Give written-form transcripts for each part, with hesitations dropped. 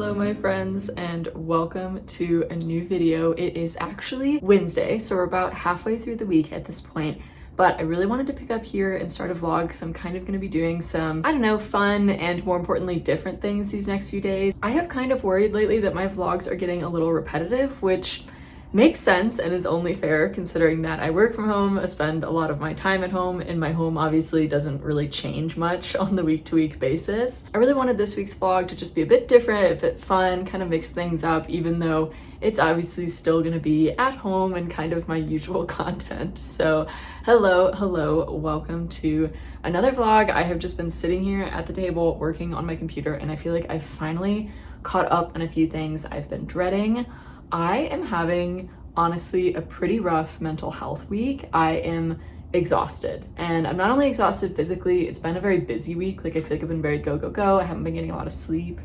Hello my friends and welcome to a new video. It is actually Wednesday, so we're about halfway through the week at this point, but I really wanted to pick up here and start a vlog because I'm kind of going to be doing some, I don't know, fun and more importantly different things these next few days. I have kind of worried lately that my vlogs are getting a little repetitive, which makes sense and is only fair considering that I work from home, I spend a lot of my time at home, and my home obviously doesn't really change much on the week-to-week basis. I really wanted this week's vlog to just be a bit different, a bit fun, kind of mix things up, even though it's obviously still gonna be at home and kind of my usual content. So hello, welcome to another vlog. I have just been sitting here at the table working on my computer and I feel like I've finally caught up on a few things I've been dreading. I am having, honestly, a pretty rough mental health week. I am exhausted, and I'm not only exhausted physically, it's been a very busy week. Like, I feel like I've been very go. I haven't been getting a lot of sleep,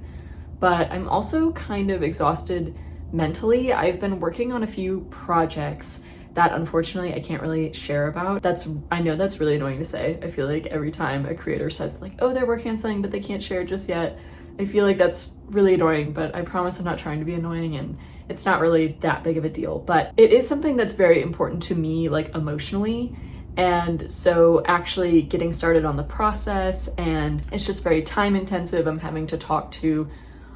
but I'm also kind of exhausted mentally. I've been working on a few projects that unfortunately I can't really share about. I know that's really annoying to say. I feel like every time a creator says like, oh, they're working on something, but they can't share it just yet, I feel like that's really annoying, but I promise I'm not trying to be annoying and it's not really that big of a deal. But it is something that's very important to me, like emotionally. And so actually getting started on the process, and it's just very time intensive. I'm having to talk to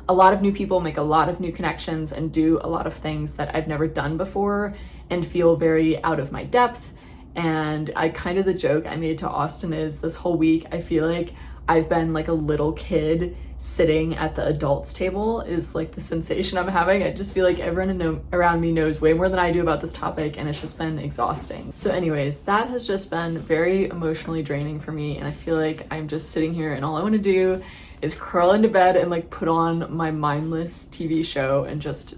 a lot of new people, make a lot of new connections, and do a lot of things that I've never done before and feel very out of my depth. And the joke I made to Austin is this whole week, I feel like I've been like a little kid sitting at the adults table is like the sensation I'm having. I just feel like everyone around me knows way more than I do about this topic, and it's just been exhausting. So anyways, that has just been very emotionally draining for me, and I feel like I'm just sitting here and all I want to do is curl into bed and like put on my mindless TV show and just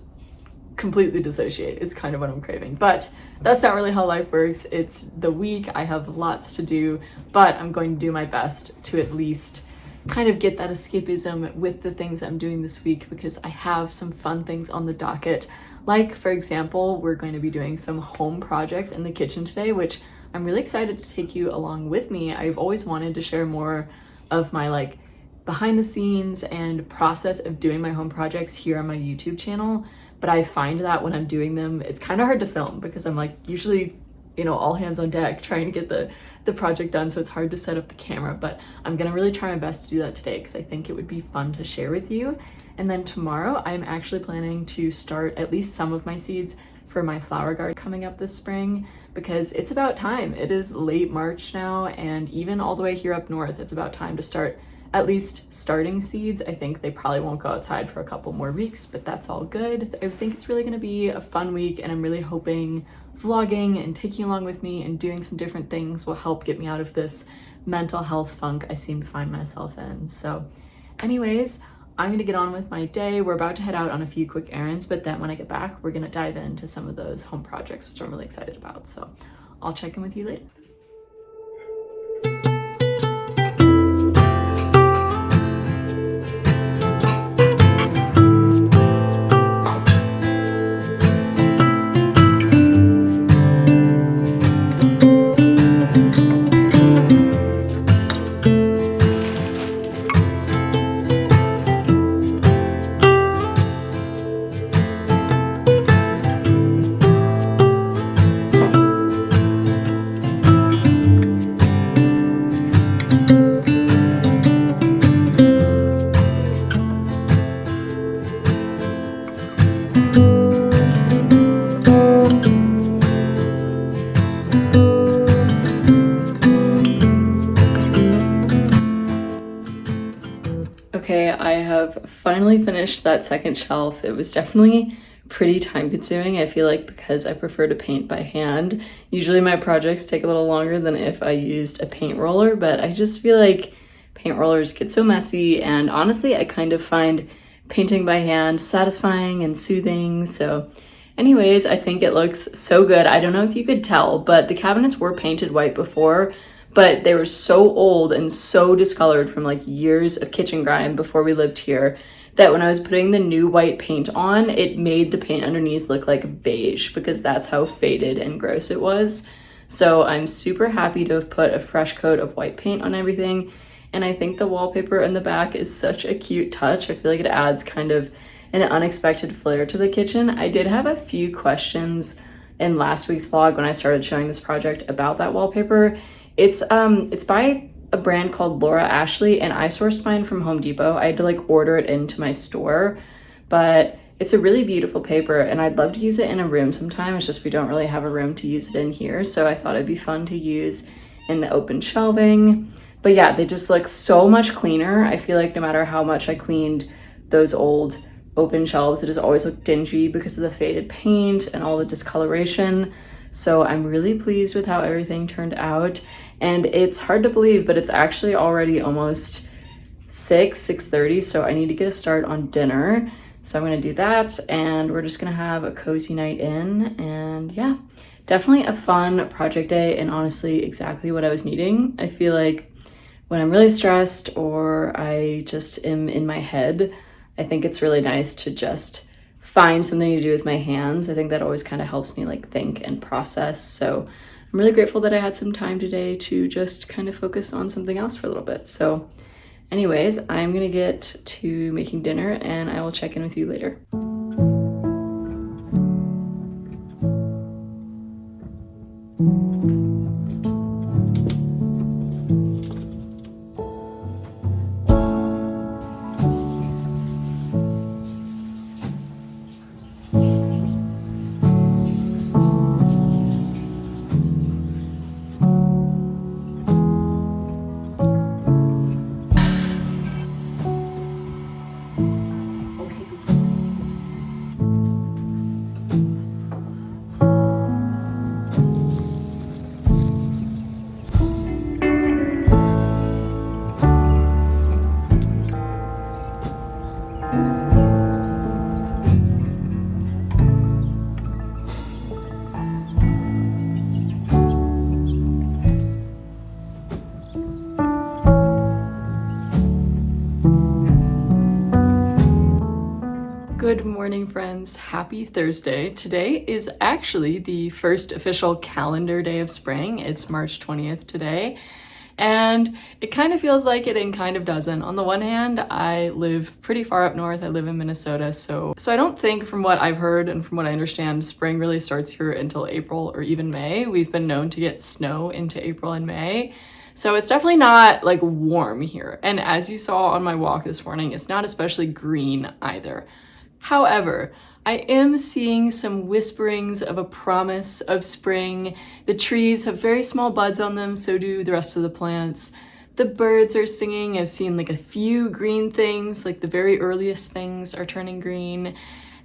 completely dissociate is kind of what I'm craving. But that's not really how life works. It's the week, I have lots to do, but I'm going to do my best to at least kind of get that escapism with the things I'm doing this week, because I have some fun things on the docket. Like, for example, we're going to be doing some home projects in the kitchen today, which I'm really excited to take you along with me. I've always wanted to share more of my like behind the scenes and process of doing my home projects here on my YouTube channel. But I find that when I'm doing them, it's kind of hard to film because I'm like usually, all hands on deck trying to get the project done. So it's hard to set up the camera, but I'm gonna really try my best to do that today because I think it would be fun to share with you. And then tomorrow, I'm actually planning to start at least some of my seeds for my flower garden coming up this spring, because it's about time. It is late March now, and even all the way here up north, it's about time to start at least starting seeds. I think they probably won't go outside for a couple more weeks, but that's all good. I think it's really gonna be a fun week, and I'm really hoping vlogging and taking along with me and doing some different things will help get me out of this mental health funk I seem to find myself in. So anyways, I'm gonna get on with my day. We're about to head out on a few quick errands, but then when I get back, we're gonna dive into some of those home projects, which I'm really excited about. So I'll check in with you later. Okay, I have finally finished that second shelf. It was definitely pretty time consuming, I feel like, because I prefer to paint by hand. Usually my projects take a little longer than if I used a paint roller, but I just feel like paint rollers get so messy, and honestly, I kind of find painting by hand satisfying and soothing. So anyways, I think it looks so good. I don't know if you could tell, but the cabinets were painted white before, but they were so old and so discolored from like years of kitchen grime before we lived here that when I was putting the new white paint on, it made the paint underneath look like beige because that's how faded and gross it was. So I'm super happy to have put a fresh coat of white paint on everything. And I think the wallpaper in the back is such a cute touch. I feel like it adds kind of an unexpected flair to the kitchen. I did have a few questions in last week's vlog when I started showing this project about that wallpaper. It's by a brand called Laura Ashley, and I sourced mine from Home Depot. I had to like order it into my store, but it's a really beautiful paper and I'd love to use it in a room sometime. It's just we don't really have a room to use it in here, so I thought it'd be fun to use in the open shelving. But yeah, they just look so much cleaner. I feel like no matter how much I cleaned those old open shelves, it has always looked dingy because of the faded paint and all the discoloration. So I'm really pleased with how everything turned out. And it's hard to believe, but it's actually already almost 6:30, so I need to get a start on dinner. So I'm gonna do that, and we're just gonna have a cozy night in. And yeah, definitely a fun project day, and honestly exactly what I was needing. I feel like when I'm really stressed or I just am in my head, I think it's really nice to just find something to do with my hands. I think that always kind of helps me like think and process. So I'm really grateful that I had some time today to just kind of focus on something else for a little bit. So anyways, I'm gonna get to making dinner and I will check in with you later. Good morning, friends. Happy Thursday. Today is actually the first official calendar day of spring. It's March 20th today, and it kind of feels like it and kind of doesn't. On the one hand, I live pretty far up north. I live in Minnesota, so I don't think, from what I've heard and from what I understand, spring really starts here until April or even May. We've been known to get snow into April and May. So it's definitely not like warm here. And as you saw on my walk this morning, it's not especially green either. However, I am seeing some whisperings of a promise of spring. The trees have very small buds on them, so do the rest of the plants. The birds are singing. I've seen like a few green things, like the very earliest things are turning green.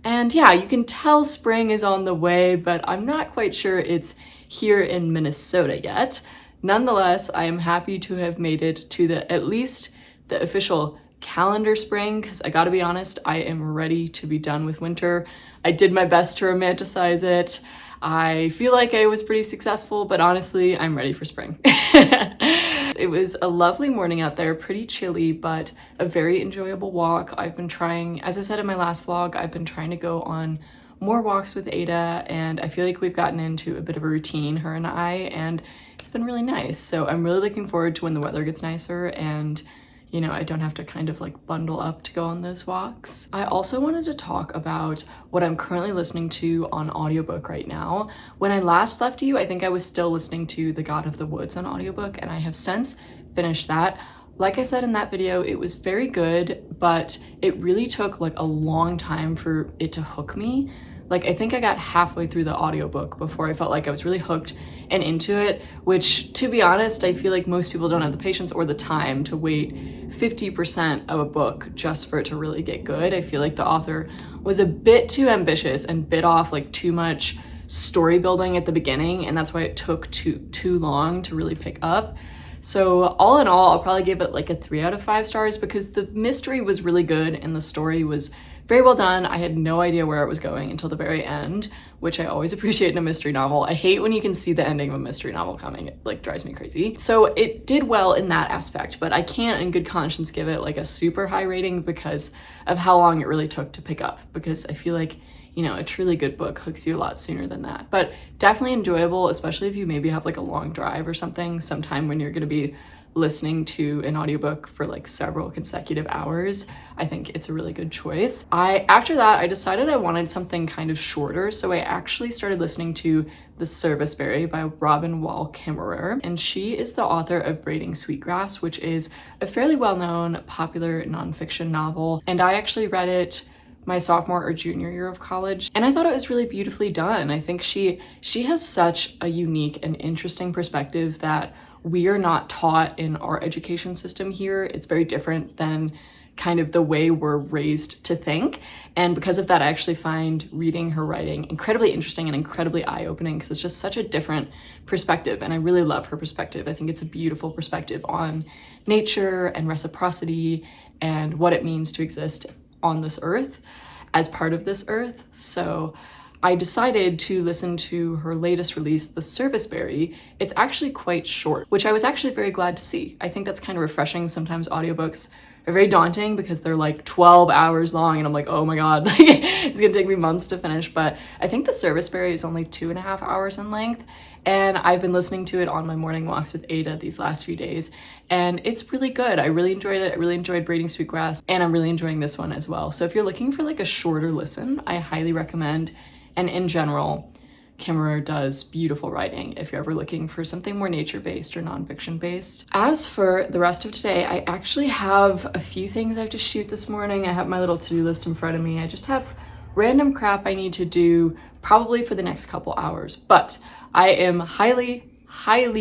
And yeah, you can tell spring is on the way, but I'm not quite sure it's here in Minnesota yet. Nonetheless, I am happy to have made it to at least the official calendar spring, because I gotta be honest, I am ready to be done with winter. I did my best to romanticize it. I feel like I was pretty successful, but honestly, I'm ready for spring. It was a lovely morning out there, pretty chilly, but a very enjoyable walk. I've been trying, as I said in my last vlog, I've been trying to go on more walks with Ada, and I feel like we've gotten into a bit of a routine, her and I, and it's been really nice. So I'm really looking forward to when the weather gets nicer and you know, I don't have to kind of like bundle up to go on those walks. I also wanted to talk about what I'm currently listening to on audiobook right now. When I last left you, I think I was still listening to The God of the Woods on audiobook, and I have since finished that. Like I said in that video, it was very good, but it really took like a long time for it to hook me. Like, I think I got halfway through the audiobook before I felt like I was really hooked and into it, which, to be honest, I feel like most people don't have the patience or the time to wait 50% of a book just for it to really get good. I feel like the author was a bit too ambitious and bit off like too much story building at the beginning, and that's why it took too long to really pick up. So all in all, I'll probably give it like a 3 out of 5 stars because the mystery was really good and the story was very well done. I had no idea where it was going until the very end, which I always appreciate in a mystery novel. I hate when you can see the ending of a mystery novel coming. It like drives me crazy. So it did well in that aspect, but I can't in good conscience give it like a super high rating because of how long it really took to pick up, because I feel like, you know, a truly good book hooks you a lot sooner than that. But definitely enjoyable, especially if you maybe have like a long drive or something sometime when you're gonna be listening to an audiobook for like several consecutive hours, I think it's a really good choice. After that, I decided I wanted something kind of shorter, so I actually started listening to The Serviceberry by Robin Wall Kimmerer, and she is the author of Braiding Sweetgrass, which is a fairly well-known popular nonfiction novel, and I actually read it my sophomore or junior year of college, and I thought it was really beautifully done. I think she has such a unique and interesting perspective that we are not taught in our education system here. It's very different than kind of the way we're raised to think. And because of that, I actually find reading her writing incredibly interesting and incredibly eye-opening, because it's just such a different perspective. And I really love her perspective. I think it's a beautiful perspective on nature and reciprocity and what it means to exist on this earth as part of this earth. So I decided to listen to her latest release, The Serviceberry. It's actually quite short, which I was actually very glad to see. I think that's kind of refreshing. Sometimes audiobooks are very daunting because they're like 12 hours long and I'm like, oh my God, it's gonna take me months to finish. But I think The Serviceberry is only 2.5 hours in length. And I've been listening to it on my morning walks with Ada these last few days. And it's really good. I really enjoyed it. I really enjoyed Braiding Sweetgrass, and I'm really enjoying this one as well. So if you're looking for like a shorter listen, I highly recommend. And in general, Kimmerer does beautiful writing if you're ever looking for something more nature-based or nonfiction-based. As for the rest of today, I actually have a few things I have to shoot this morning. I have my little to-do list in front of me. I just have random crap I need to do probably for the next couple hours, but I am highly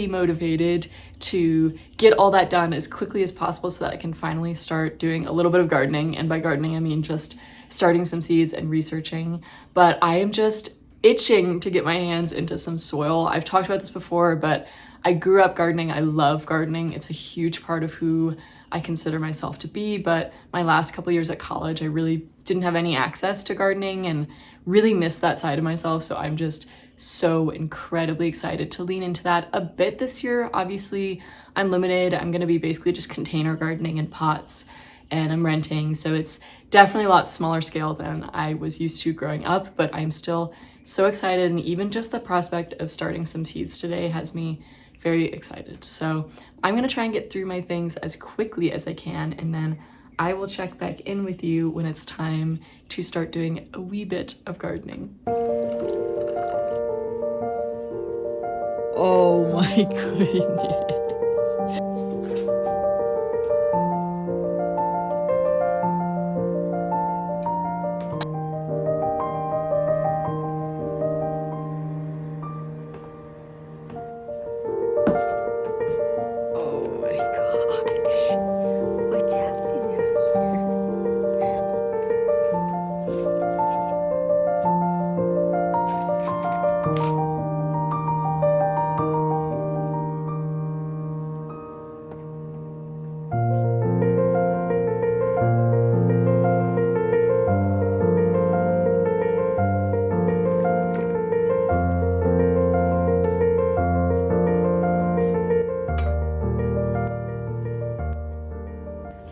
motivated to get all that done as quickly as possible so that I can finally start doing a little bit of gardening. And by gardening, I mean just starting some seeds and researching. But I am just itching to get my hands into some soil. I've talked about this before, but I grew up gardening. I love gardening. It's a huge part of who I consider myself to be. But my last couple years at college, I really didn't have any access to gardening and really missed that side of myself. So I'm just so incredibly excited to lean into that a bit this year. Obviously, I'm limited. I'm going to be basically just container gardening in pots, and I'm renting. So it's definitely a lot smaller scale than I was used to growing up, but I'm still so excited. And even just the prospect of starting some seeds today has me very excited. So I'm going to try and get through my things as quickly as I can, and then I will check back in with you when it's time to start doing a wee bit of gardening. Oh my goodness.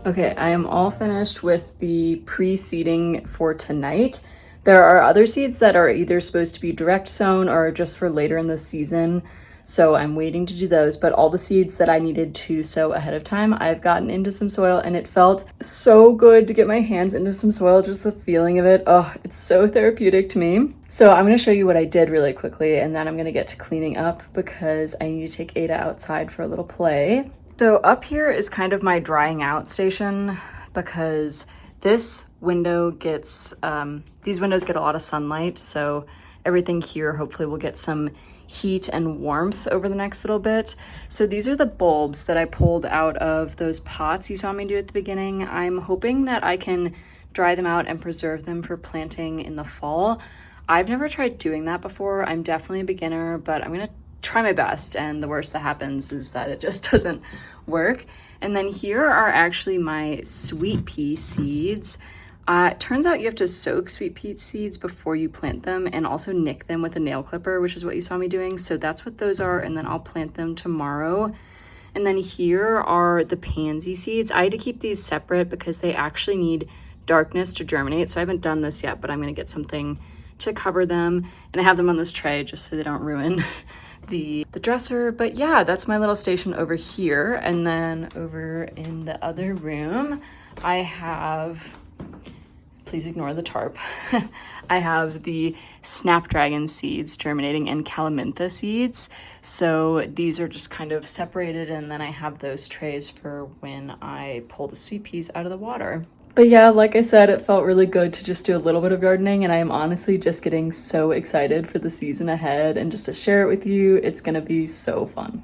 Okay, I am all finished with the pre-seeding for tonight. There are other seeds that are either supposed to be direct sown or just for later in the season, so I'm waiting to do those. But all the seeds that I needed to sow ahead of time, I've gotten into some soil, and it felt so good to get my hands into some soil. Just the feeling of it, oh, it's so therapeutic to me. So I'm going to show you what I did really quickly, and then I'm going to get to cleaning up because I need to take Ada outside for a little play. So up here is kind of my drying out station, because this window gets, these windows get a lot of sunlight, so everything here hopefully will get some heat and warmth over the next little bit. So these are the bulbs that I pulled out of those pots you saw me do at the beginning. I'm hoping that I can dry them out and preserve them for planting in the fall. I've never tried doing that before. I'm definitely a beginner, but I'm gonna try my best, and the worst that happens is that it just doesn't work. And then here are actually my sweet pea seeds. It turns out you have to soak sweet pea seeds before you plant them, and also nick them with a nail clipper, which is what you saw me doing. So that's what those are, and then I'll plant them tomorrow. And then here are the pansy seeds. I had to keep these separate because they actually need darkness to germinate, so I haven't done this yet, but I'm gonna get something to cover them, and I have them on this tray just so they don't ruin the dresser. But yeah, that's my little station over here. And then over in the other room, I have, please ignore the tarp. I have the snapdragon seeds germinating and calamintha seeds. So these are just kind of separated, and then I have those trays for when I pull the sweet peas out of the water. But yeah, like I said, it felt really good to just do a little bit of gardening, and I am honestly just getting so excited for the season ahead and just to share it with you. It's gonna be so fun.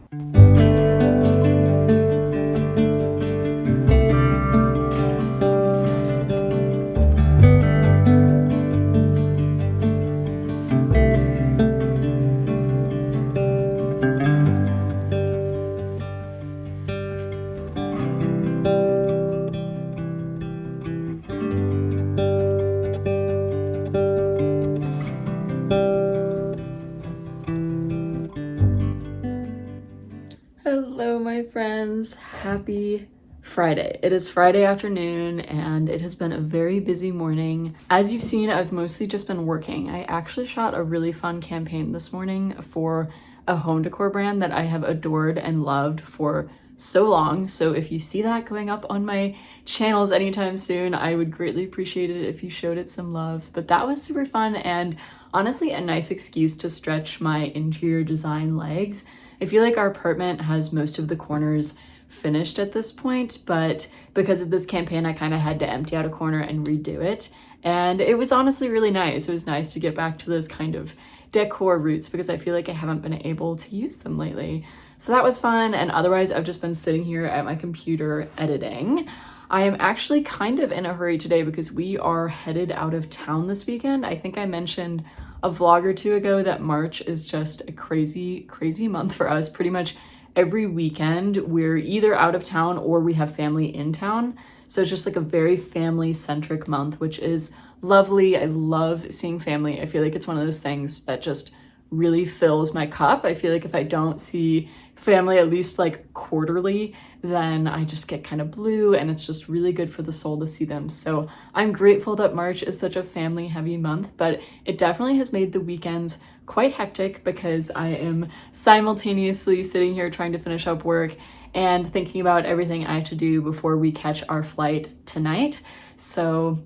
Hello, my friends. Happy Friday. It is Friday afternoon and it has been a very busy morning. As you've seen, I've mostly just been working. I actually shot a really fun campaign this morning for a home decor brand that I have adored and loved for so long. So if you see that going up on my channels anytime soon, I would greatly appreciate it if you showed it some love. But that was super fun and honestly a nice excuse to stretch my interior design legs. I feel like our apartment has most of the corners finished at this point, but because of this campaign, I kind of had to empty out a corner and redo it. And it was honestly really nice. It was nice to get back to those kind of decor roots because I feel like I haven't been able to use them lately. So that was fun. And otherwise, I've just been sitting here at my computer editing. I am actually kind of in a hurry today because we are headed out of town this weekend. I think I mentioned a vlog or two ago that March is just a crazy month for us. Pretty much every weekend we're either out of town or we have family in town. So it's just like a very family centric month, which is lovely. I love seeing family. I feel like it's one of those things that just really fills my cup. I feel like if I don't see family at least like quarterly, then I just get kind of blue, and it's just really good for the soul to see them. So I'm grateful that March is such a family heavy month, but it definitely has made the weekends quite hectic because I am simultaneously sitting here trying to finish up work and thinking about everything I have to do before we catch our flight tonight. So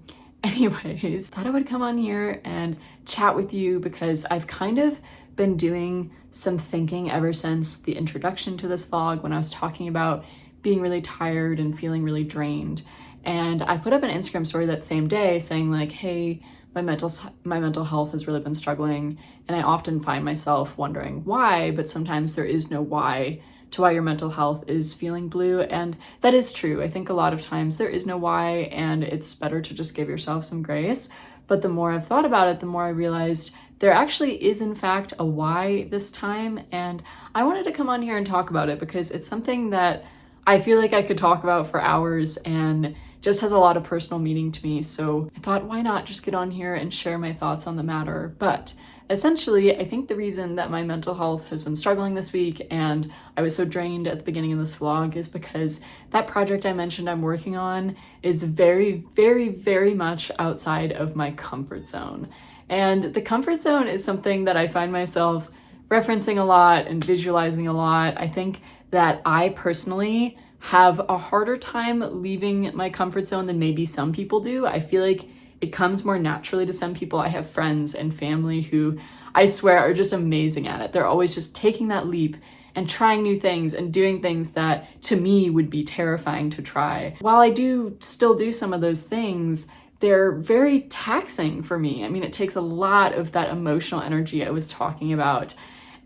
anyways, thought I would come on here and chat with you because I've kind of been doing some thinking ever since the introduction to this vlog when I was talking about being really tired and feeling really drained. And I put up an Instagram story that same day saying like, hey, my mental health has really been struggling. And I often find myself wondering why, but sometimes there is no why to why your mental health is feeling blue. And that is true. I think a lot of times there is no why, and it's better to just give yourself some grace. But the more I've thought about it, the more I realized there actually is in fact a why this time. And I wanted to come on here and talk about it because it's something that I feel like I could talk about for hours and just has a lot of personal meaning to me. So I thought, why not just get on here and share my thoughts on the matter? But essentially, I think the reason that my mental health has been struggling this week and I was so drained at the beginning of this vlog is because that project I mentioned I'm working on is very, very, very much outside of my comfort zone. And the comfort zone is something that I find myself referencing a lot and visualizing a lot. I think that I personally have a harder time leaving my comfort zone than maybe some people do. I feel like it comes more naturally to some people. I have friends and family who I swear are just amazing at it. They're always just taking that leap and trying new things and doing things that to me would be terrifying to try. While I do still do some of those things, they're very taxing for me. I mean, it takes a lot of that emotional energy I was talking about.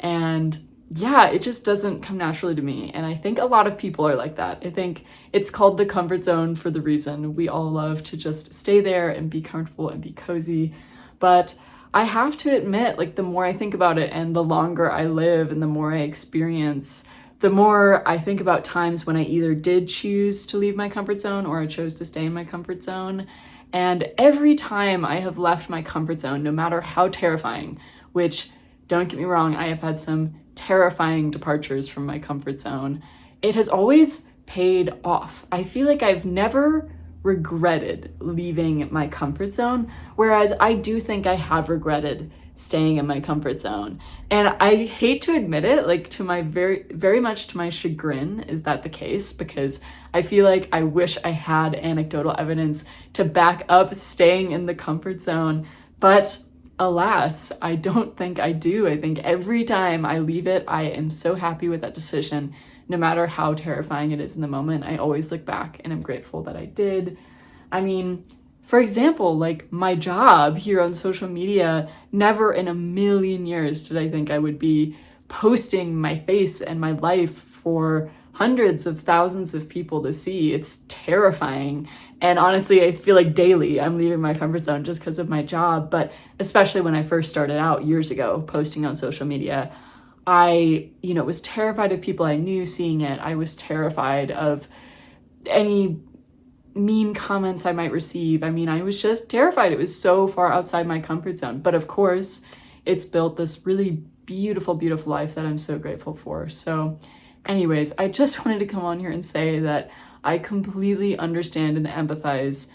And yeah, it just doesn't come naturally to me. And I think a lot of people are like that. I think it's called the comfort zone for the reason. We all love to just stay there and be comfortable and be cozy. But I have to admit, like, the more I think about it and the longer I live and the more I experience, the more I think about times when I either did choose to leave my comfort zone or I chose to stay in my comfort zone. And every time I have left my comfort zone, no matter how terrifying, which, don't get me wrong, I have had some terrifying departures from my comfort zone, it has always paid off. I feel like I've never regretted leaving my comfort zone, whereas I do think I have regretted staying in my comfort zone. And I hate to admit it, like to my very much to my chagrin, is that the case? Because I feel like I wish I had anecdotal evidence to back up staying in the comfort zone. But alas, I don't think I do. I think every time I leave it, I am so happy with that decision. No matter how terrifying it is in the moment, I always look back and I'm grateful that I did. I mean, for example, like my job here on social media, never in a million years did I think I would be posting my face and my life for hundreds of thousands of people to see. It's terrifying. And honestly, I feel like daily I'm leaving my comfort zone just because of my job. But especially when I first started out years ago posting on social media, I, was terrified of people I knew seeing it. I was terrified of any mean comments I might receive. I mean, I was just terrified. It was so far outside my comfort zone. But of course, it's built this really beautiful, beautiful life that I'm so grateful for. So anyways, I just wanted to come on here and say that I completely understand and empathize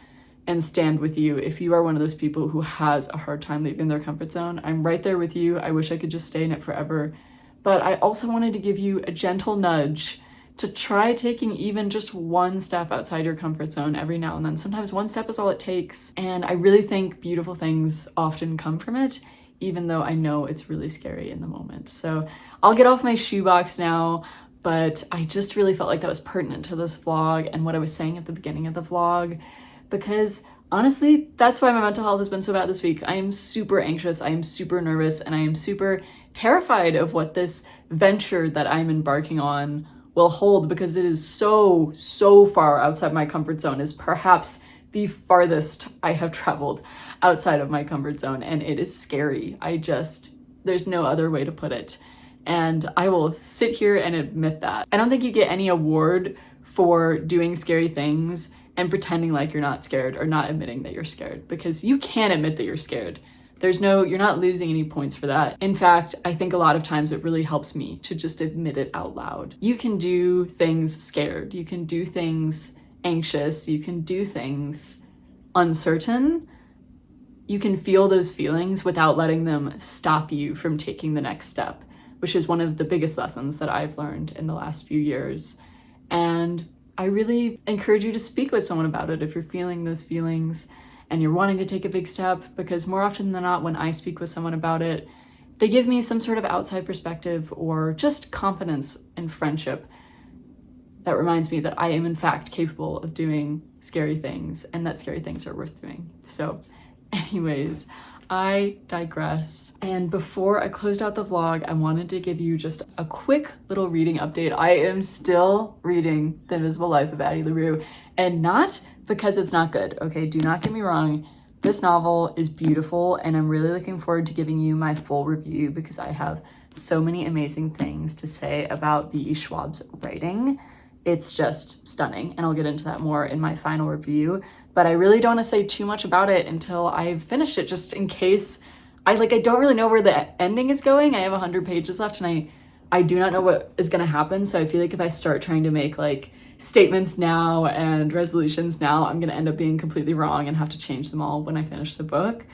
and stand with you if you are one of those people who has a hard time leaving their comfort zone. I'm right there with you. I wish I could just stay in it forever. But I also wanted to give you a gentle nudge to try taking even just one step outside your comfort zone every now and then. Sometimes one step is all it takes. And I really think beautiful things often come from it, even though I know it's really scary in the moment. So I'll get off my shoebox now, but I just really felt like that was pertinent to this vlog and what I was saying at the beginning of the vlog, because honestly, that's why my mental health has been so bad this week. I am super anxious, I am super nervous, and I am super terrified of what this venture that I'm embarking on will hold, because it is so far outside my comfort zone. Is perhaps the farthest I have traveled outside of my comfort zone, and it is scary. There's no other way to put it. And I will sit here and admit that. I don't think you get any award for doing scary things and pretending like you're not scared or not admitting that you're scared, because you can admit that you're scared. You're not losing any points for that. In fact, I think a lot of times it really helps me to just admit it out loud. You can do things scared. You can do things anxious. You can do things uncertain. You can feel those feelings without letting them stop you from taking the next step, which is one of the biggest lessons that I've learned in the last few years. And I really encourage you to speak with someone about it if you're feeling those feelings and you're wanting to take a big step, because more often than not, when I speak with someone about it, they give me some sort of outside perspective or just confidence and friendship that reminds me that I am in fact capable of doing scary things and that scary things are worth doing. So anyways, I digress. And before I closed out the vlog, I wanted to give you just a quick little reading update. I am still reading The Invisible Life of Addie LaRue, and not because it's not good, okay? Do not get me wrong. This novel is beautiful, and I'm really looking forward to giving you my full review because I have so many amazing things to say about V.E. Schwab's writing. It's just stunning, and I'll get into that more in my final review. But I really don't want to say too much about it until I've finished it, just in case I don't really know where the ending is going. I have 100 pages left, and I do not know what is going to happen. So I feel like if I start trying to make statements now and resolutions now, I'm going to end up being completely wrong and have to change them all when I finish the book.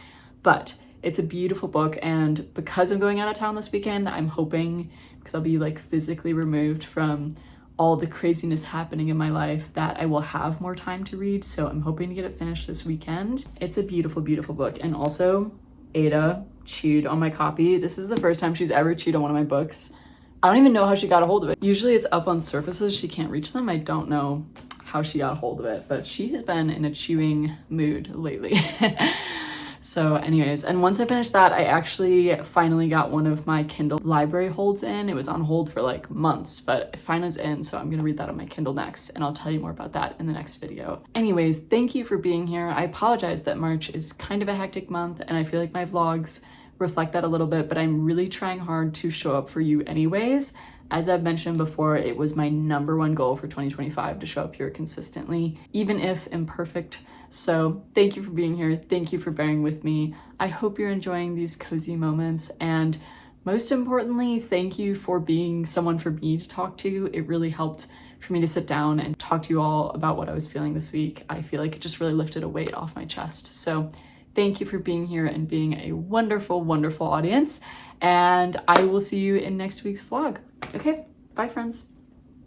But it's a beautiful book, and because I'm going out of town this weekend, I'm hoping, because I'll be physically removed from all the craziness happening in my life, that I will have more time to read. So I'm hoping to get it finished this weekend. It's a beautiful, beautiful book. And also, Ada chewed on my copy. This is the first time she's ever chewed on one of my books. I don't even know how she got a hold of it. Usually it's up on surfaces, she can't reach them. I don't know how she got a hold of it, but she has been in a chewing mood lately. So anyways, and once I finished that, I actually finally got one of my Kindle library holds in. It was on hold for months, but it finally is in, so I'm gonna read that on my Kindle next, and I'll tell you more about that in the next video. Anyways, thank you for being here. I apologize that March is kind of a hectic month, and I feel like my vlogs reflect that a little bit, but I'm really trying hard to show up for you anyways. As I've mentioned before, it was my #1 goal for 2025 to show up here consistently, even if imperfect. So thank you for being here. Thank you for bearing with me. I hope you're enjoying these cozy moments. And most importantly, thank you for being someone for me to talk to. It really helped for me to sit down and talk to you all about what I was feeling this week. I feel like it just really lifted a weight off my chest. So thank you for being here and being a wonderful, wonderful audience. And I will see you in next week's vlog. Okay, bye friends.